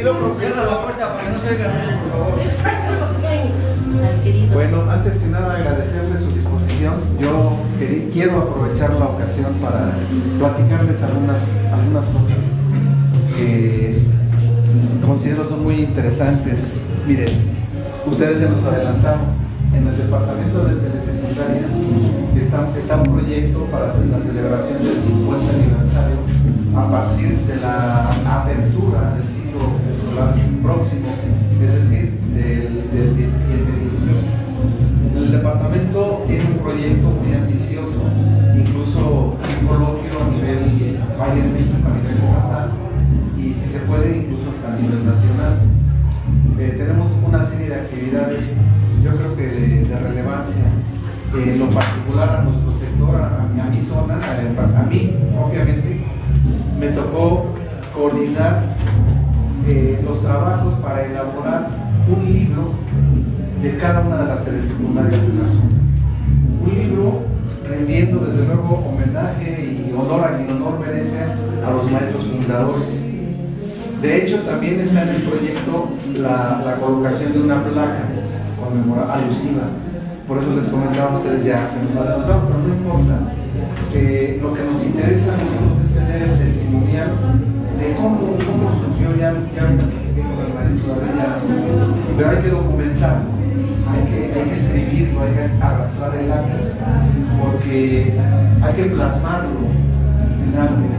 Cierra la puerta para que no se oiga ruido, por favor. Bueno, antes que nada agradecerles su disposición. Yo quiero aprovechar la ocasión para platicarles algunas cosas que considero son muy interesantes. Miren, ustedes se nos adelantaron. En el departamento de telesecundarias está un proyecto para hacer la celebración del 50 aniversario a partir de la apertura del ciclo escolar próximo, es decir, del 17-18. El departamento tiene un proyecto muy ambicioso, incluso un coloquio a nivel Valle de México, a nivel estatal, y si se puede, incluso hasta a nivel nacional. Tenemos una serie de actividades, yo creo que de relevancia, en lo particular a nuestro sector, a mi zona, a mí, obviamente, me tocó coordinar los trabajos para elaborar un libro de cada una de las telesecundarias de la zona. Un libro rendiendo desde luego homenaje y honor merece a los maestros fundadores. De hecho, también está en el proyecto la colocación de una placa alusiva. Por eso les comentaba a ustedes, ya se nos ha adelantado, pero no importa. Lo que nos interesa a nosotros es tener el testimonial de cómo surgió ya con el maestro Arellano. Pero hay que documentarlo, hay que escribirlo, hay que arrastrar el lápiz, porque hay que plasmarlo,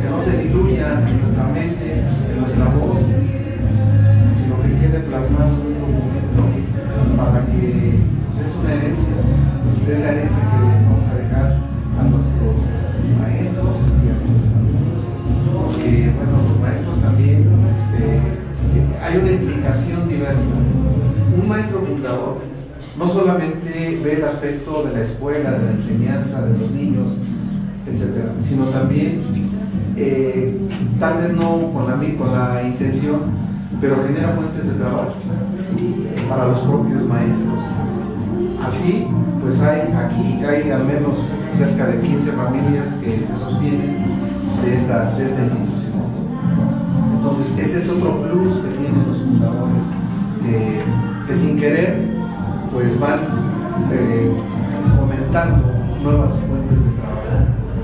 que no se diluya en nuestra mente, en nuestra voz, sino que quede plasmado en un documento para que pues, es una herencia, es la herencia que vamos a dejar a nuestros maestros y a nuestros alumnos, porque bueno, los maestros también hay una implicación diversa. Un maestro fundador no solamente ve el aspecto de la escuela, de la enseñanza, de los niños, etcétera, sino también tal vez no con la intención, pero genera fuentes de trabajo para los propios maestros. Así, pues aquí hay al menos cerca de 15 familias que se sostienen de esta institución. Entonces, ese es otro plus que tienen los fundadores, que sin querer, pues van fomentando nuevas fuentes de trabajo.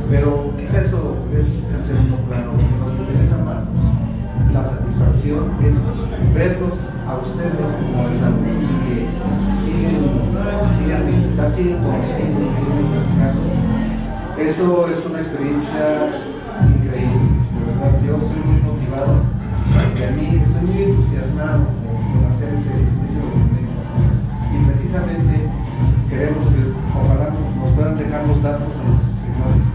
Pero quizá eso es el segundo plano. Lo que nos interesa más, la satisfacción, es verlos a ustedes como exalumnos que siguen visitando, siguen conociendo, siguen practicando. Eso es una experiencia increíble, de verdad. Yo estoy muy motivado y a mí estoy muy entusiasmado por hacer ese documento. Y precisamente queremos que ojalá nos puedan dejar los datos de los señores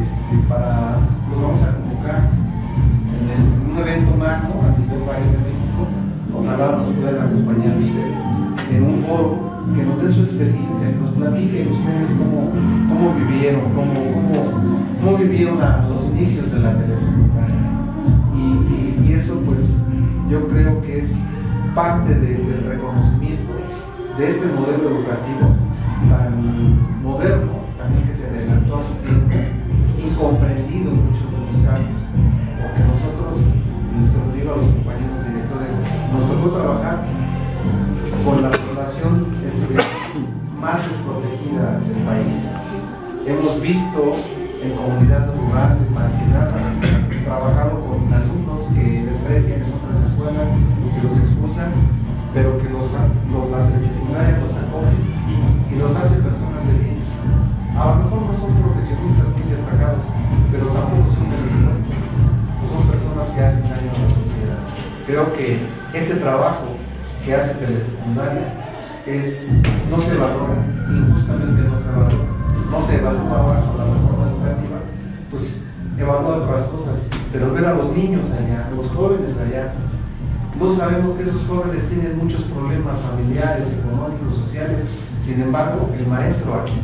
los vamos a convocar en un evento magno a nivel Valle de México. Ojalá nos puedan acompañar ustedes en un foro, que nos den su experiencia, que nos platiquen ustedes cómo vivieron los inicios de la telesecundaria. Y eso pues yo creo que es parte del reconocimiento de este modelo educativo tan moderno, también que se adelantó a su tiempo, incomprendido en muchos de los casos, porque nosotros, se lo digo a los compañeros directores, nos tocó trabajar con la población estudiantil más desprotegida del país. Hemos visto en comunidades rurales, marginadas, trabajado con alumnos que desprecian en otras escuelas, que los expulsan, pero que la secundaria los acoge y los hace personas de bien. A lo mejor no son profesionistas muy destacados, pero tampoco son delincuentes, son personas que hacen daño a la sociedad. Creo que ese trabajo que hace telesecundaria no se valora, injustamente no se valora, no se evalúa ahora con la reforma educativa, pues evalúa otras cosas, pero ver a los niños allá, a los jóvenes allá, no sabemos que esos jóvenes tienen muchos problemas familiares, económicos, sociales. Sin embargo, el maestro aquí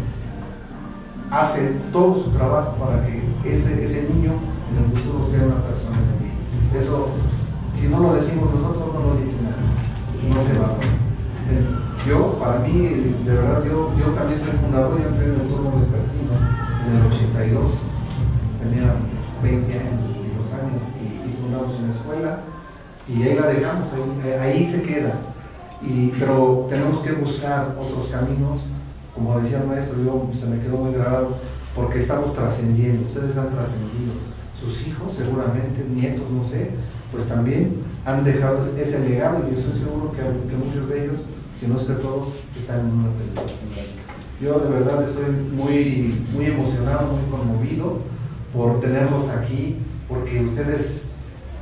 hace todo su trabajo para que ese niño en el futuro sea una persona de bien. Eso, si no lo decimos nosotros, no lo dice nadie, no se valora. Yo, para mí, de verdad, yo también soy fundador. Yo entré en el turno vespertino en el 82, tenía 20 años, 22 años, y fundamos una escuela y ahí la dejamos, ahí se queda. Pero tenemos que buscar otros caminos, como decía el maestro, se me quedó muy grabado, porque estamos trascendiendo, ustedes han trascendido, sus hijos seguramente, nietos, no sé, pues también han dejado ese legado, y yo estoy seguro que muchos de ellos, si no es que todos, están en una televisión. Yo de verdad estoy muy, muy emocionado, muy conmovido por tenerlos aquí, porque ustedes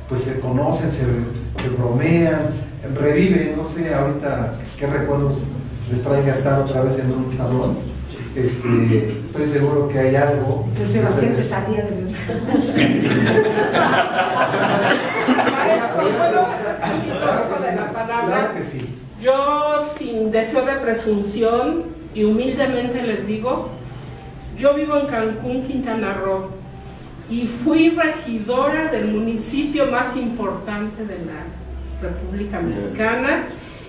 pues se conocen, se bromean, reviven, no sé ahorita qué recuerdos les traiga estar otra vez en un salón. Estoy seguro que hay algo. El Sebastián se sabía de mí. Claro que sí. Yo, sin deseo de presunción y humildemente les digo, yo vivo en Cancún, Quintana Roo, y fui regidora del municipio más importante de la República Mexicana,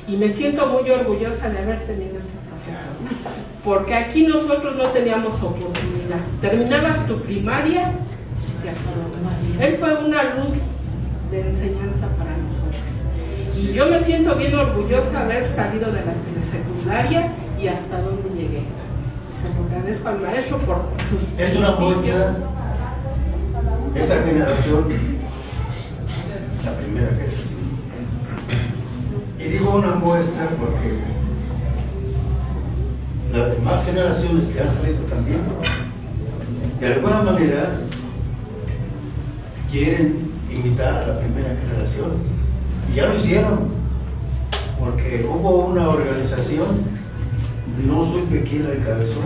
y me siento muy orgullosa de haber tenido este profesor, porque aquí nosotros no teníamos oportunidad. Terminabas tu primaria y se acabó. Él fue una luz de enseñanza para nosotros. Y yo me siento bien orgullosa de haber salido de la telesecundaria y hasta dónde llegué. Y se lo agradezco al maestro por sus Es una muestra, esa generación, la primera generación. Y digo una muestra porque las demás generaciones que han salido también, de alguna manera, quieren imitar a la primera generación. Y ya lo hicieron, porque hubo una organización, no supe quién la encabezó,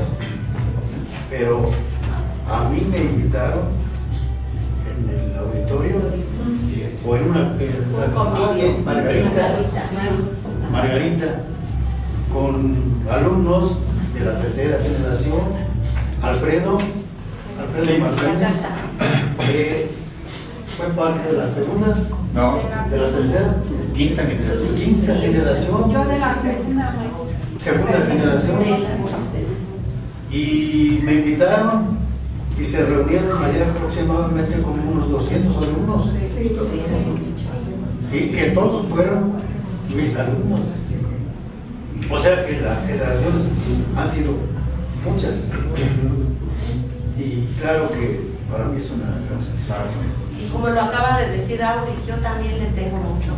pero a mí me invitaron en el auditorio, o en Margarita, con alumnos de la tercera generación, Alfredo Martínez, que fue parte de la segunda. No. ¿De la tercera? Quinta generación. Quinta generación. Yo de la segunda. Segunda generación. Y me invitaron y se reunieron allá aproximadamente como unos 200 alumnos. Sí, que todos fueron mis alumnos. O sea que las generaciones han sido muchas. Y claro que para mí es una gran satisfacción. Y como lo acaba de decir Auri, yo también les tengo mucho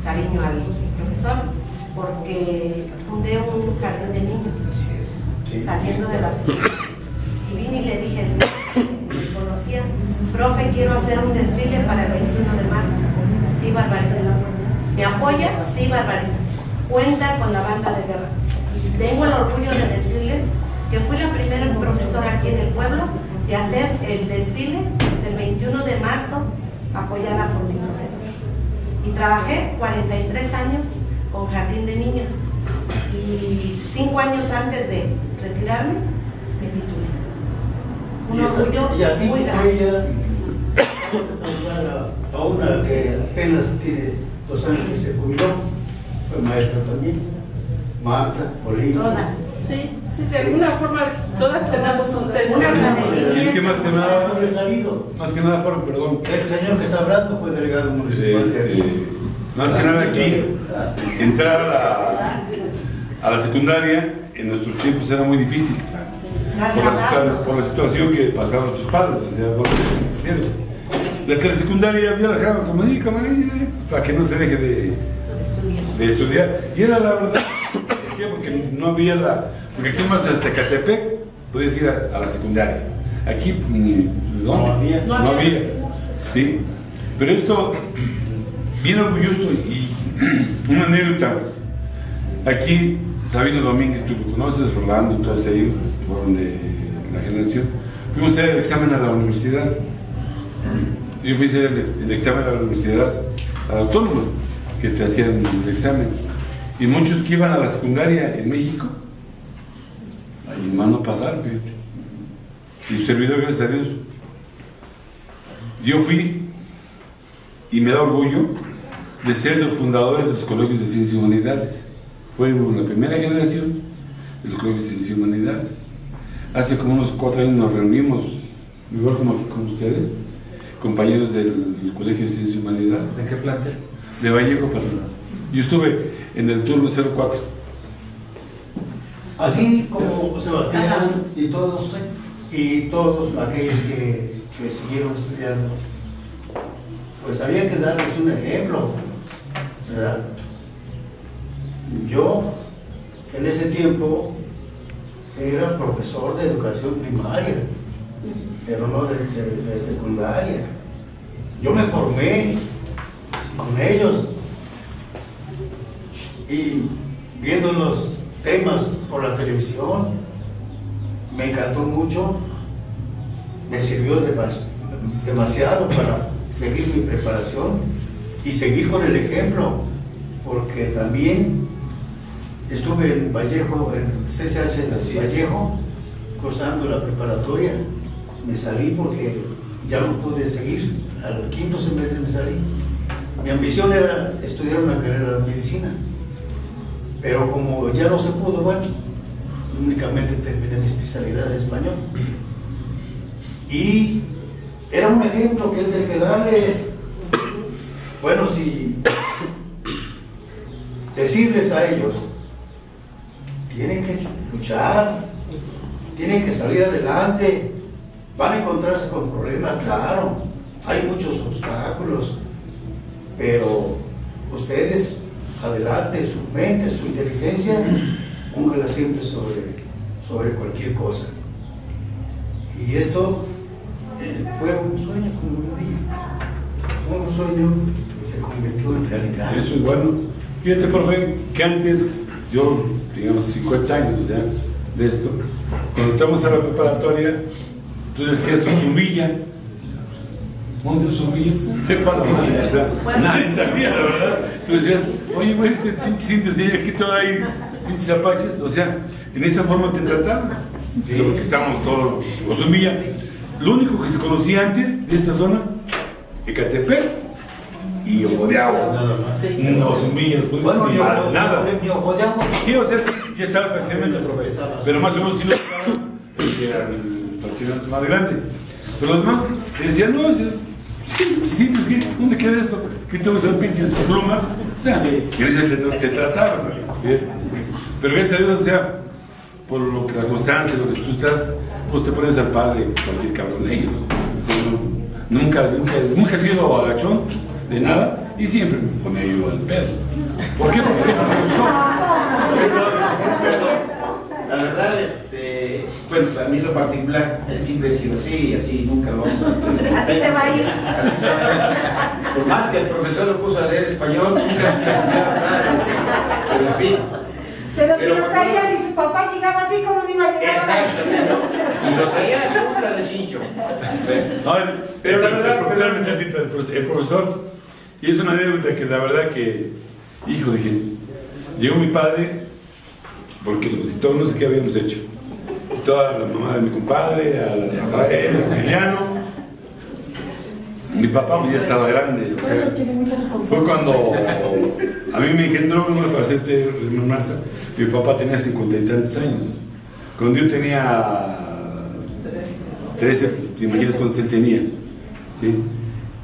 cariño al profesor, porque fundé un jardín de niños, saliendo de la secundaria. Y vine y le dije, me conocía, profe, quiero hacer un desfile para el 21 de marzo. Sí, Barbarita. ¿Me apoya? Sí, Barbarita. Cuenta con la banda de guerra. Tengo el orgullo de decirles que fui la primera profesora aquí en el pueblo de hacer el desfile del 21 de marzo apoyada por mi profesor. Y trabajé 43 años con Jardín de Niños y 5 años antes de retirarme me titulé. Un orgullo y así muy grande. ella saludar a una que apenas tiene 2 años que se jubiló, fue maestra también, Marta, Olivia. Todas. Sí, de alguna forma todas tenemos un testimonio. Es que más que nada, perdón. El señor que está hablando fue delegado municipal. Más que nada aquí, entrar a la secundaria en nuestros tiempos era muy difícil. Por la situación que pasaban nuestros padres. O sea, por lo que hicieron. La telesecundaria ya la dejaban como para que no se deje de estudiar. Y era la verdad, porque no había porque aquí más hasta Catepec puedes ir a la secundaria. Aquí ¿dónde? No había. Sí. Pero esto, bien orgulloso y una anécdota. Aquí Sabino Domínguez, tú lo conoces, Rolando, todos ellos fueron de la generación. Fuimos a hacer el examen a la universidad. Yo fui a hacer el examen a la universidad, a la autónoma, que te hacían el examen. Y muchos que iban a la secundaria en México, ahí más no pasaron, fíjate. Y servidor, gracias a Dios. Yo fui, y me da orgullo, de ser de los fundadores de los colegios de Ciencias y Humanidades. Fuimos la primera generación de los colegios de Ciencias y Humanidades. Hace como unos 4 años nos reunimos, igual como aquí con ustedes, compañeros del Colegio de Ciencias y Humanidades. ¿De qué plantel? de Vallejo para nada. Yo estuve en el turno 04. Así como Sebastián y todos aquellos que siguieron estudiando, pues había que darles un ejemplo, ¿verdad? Yo en ese tiempo era profesor de educación primaria, pero no de secundaria. Yo me formé con ellos y viendo los temas por la televisión, me encantó mucho, me sirvió demasiado para seguir mi preparación y seguir con el ejemplo, porque también estuve en Vallejo, en CCH de Vallejo, cursando la preparatoria. Me salí porque ya no pude seguir, al 5º semestre me salí. Mi ambición era estudiar una carrera de medicina, pero como ya no se pudo, bueno, únicamente terminé mi especialidad de español. Y era un ejemplo que es de que darles, bueno, si decirles a ellos, tienen que luchar, tienen que salir adelante, van a encontrarse con problemas, claro, hay muchos obstáculos, pero ustedes adelante, su mente, su inteligencia, póngala siempre sobre cualquier cosa. Y esto fue un sueño, como lo dije, un sueño que se convirtió en realidad. Eso es bueno. Fíjate, profe, que antes, yo, digamos, 50 años ya de esto, cuando entramos a la preparatoria, tú decías Zumbilla. ¿Dónde es Zumbilla? Sepa la madre, o sea, nadie sabía, la verdad. Tú decías, oye, güey, este pinche síntesis, aquí todo hay pinches apaches. O sea, en esa forma te trataban. Sí. Porque estamos todos, o Zumbilla. Lo único que se conocía antes de esta zona, Ecatepec y Ojo de Agua. Nada más. Sí. No, Zumbilla, bueno, nada. Ojo de Agua. Sí, o sea, sí, ya estaba el fraccionamiento, profe. Pero más o menos sí lo estaba, porque era el fraccionamiento más grande. Pero los demás te decían, no, sí, pues, ¿qué? ¿Dónde queda esto? ¿Qué tengo esas pinches plumas? O sea, te trataban. Pero gracias a Dios, o sea, por lo que la constancia, lo que tú estás, pues te pones al par de cualquier cabrón de ellos. Nunca he sido agachón de nada y siempre me ponía yo al pedo. ¿Por qué? Porque siempre me gustó. La verdad, bueno, a mí en lo particular, siempre he sido así y así nunca lo vamos a entender. Así se va a ir. Así se va a ir. Por más que el profesor lo puso a leer español, nunca pero en fin. Pero si lo traía, si su papá llegaba así, como no iba a llegar. Exacto, y lo traía nunca de cincho. Pero la verdad, el profesor, y es una anécdota que la verdad que, hijo, dije, llegó mi padre, porque los citó, no sé qué habíamos hecho. Toda la mamá de mi compadre, a Rafael, a Emiliano. Mi papá ya estaba grande, o sea, fue cuando a mí me engendró, para hacerte remembranza, mi papá tenía 50 y tantos años. Cuando yo tenía 13, te imaginas cuántos él tenía, ¿sí?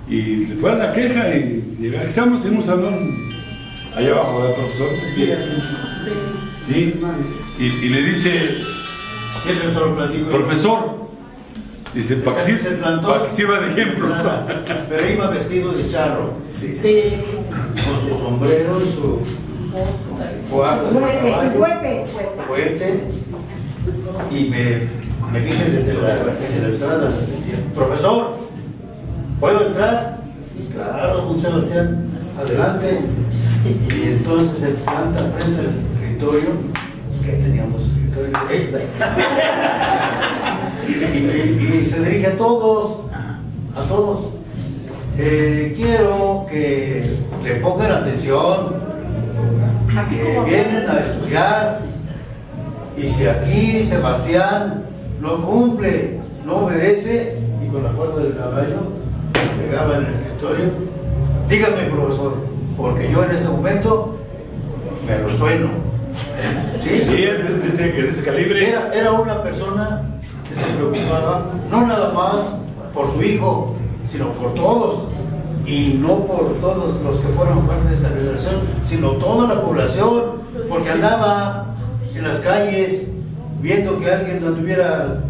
Y le fue a la queja y estamos en un salón allá abajo del profesor. ¿Sí? Y le dice, profesor, dice, para que sirva de ejemplo. Pero iba vestido de charro, Sí. con su sombrero, su cohete, y me dice desde la entrada, profesor, ¿puedo entrar? Claro, un Sebastián, adelante. Y entonces se planta frente al escritorio, que teníamos escritorio, y se dirige a todos, quiero que le pongan atención, que vienen a estudiar, y si aquí Sebastián no cumple, no obedece, y con la fuerza del caballo pegaba en el escritorio, dígame, profesor, porque yo en ese momento me lo sueno. Sí, de ese calibre. Era una persona que se preocupaba no nada más por su hijo, sino por todos. y no por todos los que fueron parte de esta relación, sino toda la población, porque andaba en las calles viendo que alguien anduviera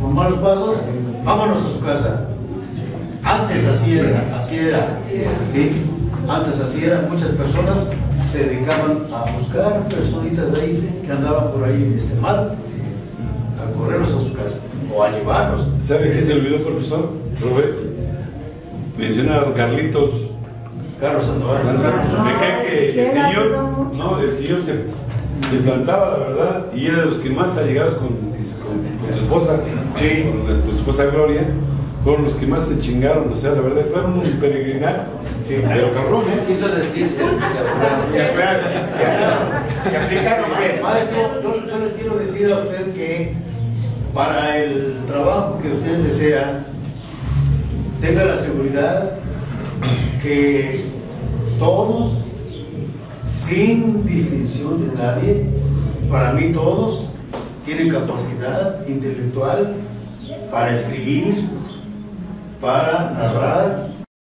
con malos pasos, vámonos a su casa. Antes así era, ¿sí? Antes así era, muchas personas se dedicaban a buscar personitas de ahí que andaban por ahí mal, a correrlos a su casa o a llevarlos. ¿Sabe qué se olvidó, profesor? Robert, menciona a don Carlos Sandoval. Me cae que el señor se plantaba, la verdad, y era de los que más allegados con tu esposa, Sí. con tu esposa Gloria, fueron los que más se chingaron, o sea, la verdad, fueron un peregrinar. Sí. Pero cabrón, Quiso decirse. Se aplicaron, pues. Maestro, yo les quiero decir a usted que para el trabajo que usted desea, tenga la seguridad que todos, sin distinción de nadie, para mí todos tienen capacidad intelectual para escribir, para narrar,